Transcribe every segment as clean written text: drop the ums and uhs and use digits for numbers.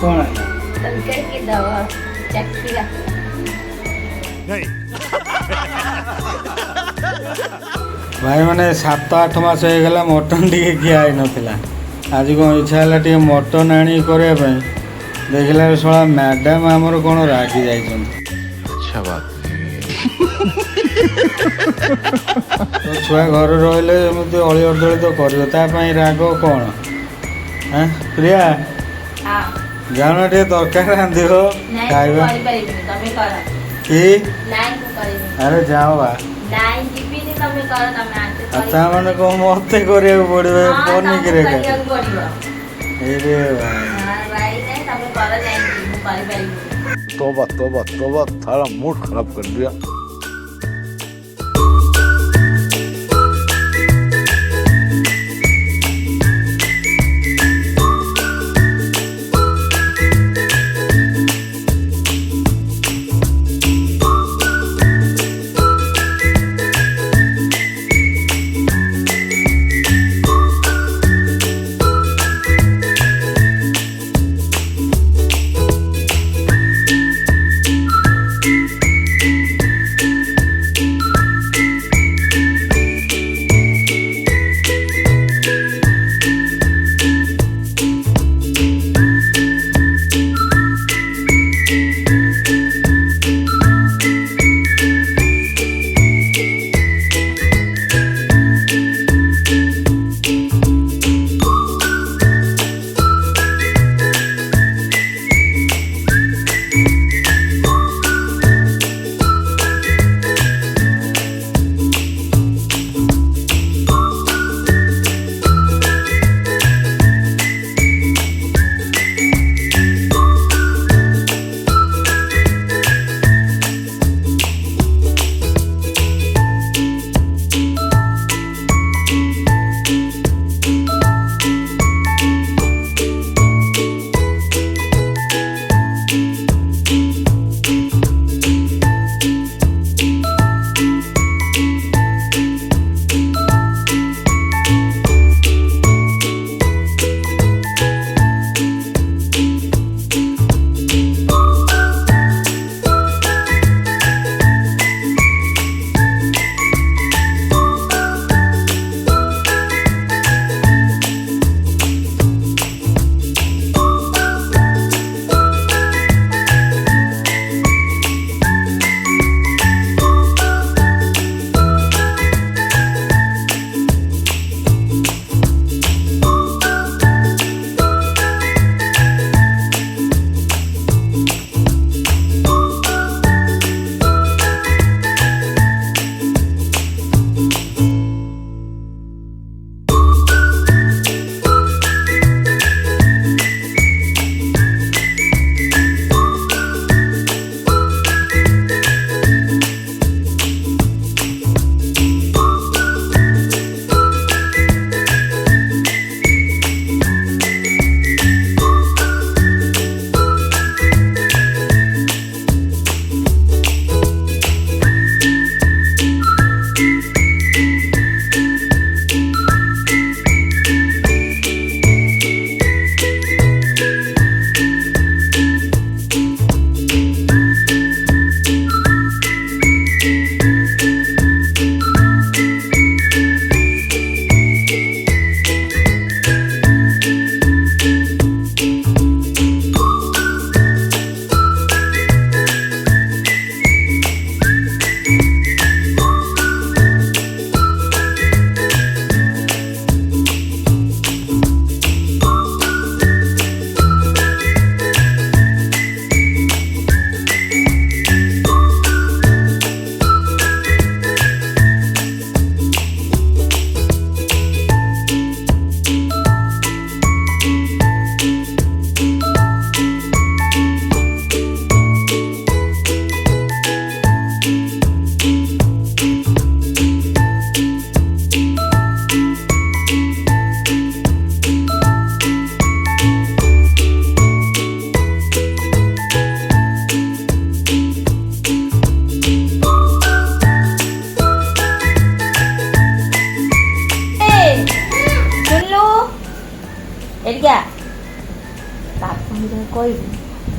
कौन है की दवा चक्कीला भाई मैंने 7-8 मास हो गला मटन टी खिया ना आज कौन इच्छा है मटन आनी करने देखला शला मैडम आमर कौन रागी जाइए अच्छा बात तो छुआ घर रही अली अर्दली तो कर राग कौन हाँ प्रिया जान टे तरकारी रांध खाଇବା कि अरे जाओ बा मैंने कौन मत करा पड़े पनिकी तोबा तोबा तोबा थारा मूड खराब कर दिया।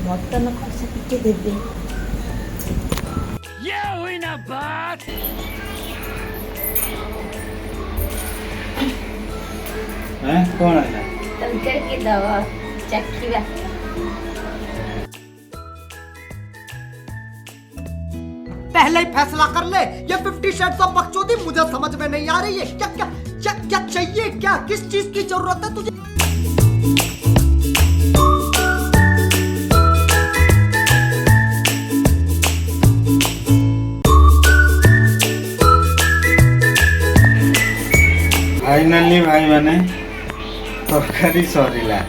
ମଟନ କଷା ଟିକେ ଦେବେ। କଣ ହେଲା? ତରକାରୀ ଟିକେ ଦବ ଚାଖିବା। पहले ही फैसला कर ले। ये 50 शेड्स ऑफ बकचोदी मुझे समझ में नहीं आ रही है। क्या क्या क्या क्या चाहिए? क्या किस चीज की जरूरत है तुझे? फाइनाली भाई माने तरकारी सरिला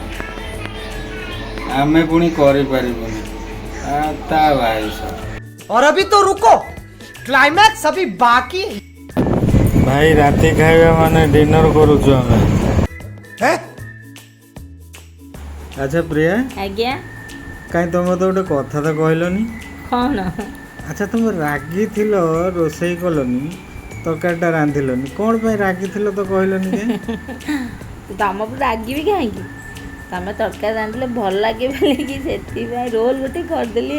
आमे पुणी करि परिबुनी ता भाई सब। और अभी तो रुको, क्लाइमैक्स अभी बाकी भाई राति खाଇବା माने डिनर करूछु हमें है। अच्छा प्रिया आज्ञा काई तुम तो गोटे कथा तो कहलनी कौन? अच्छा तुम रागी थिलो रोसई कलनी तरकारीटा रांधिलनी कौन पे रागी थिलो तो कहलनी के तम रागिबी कहीं तमें तरकारी रांधिले भल लगे बोलिकी से रोल गोटे करदेली।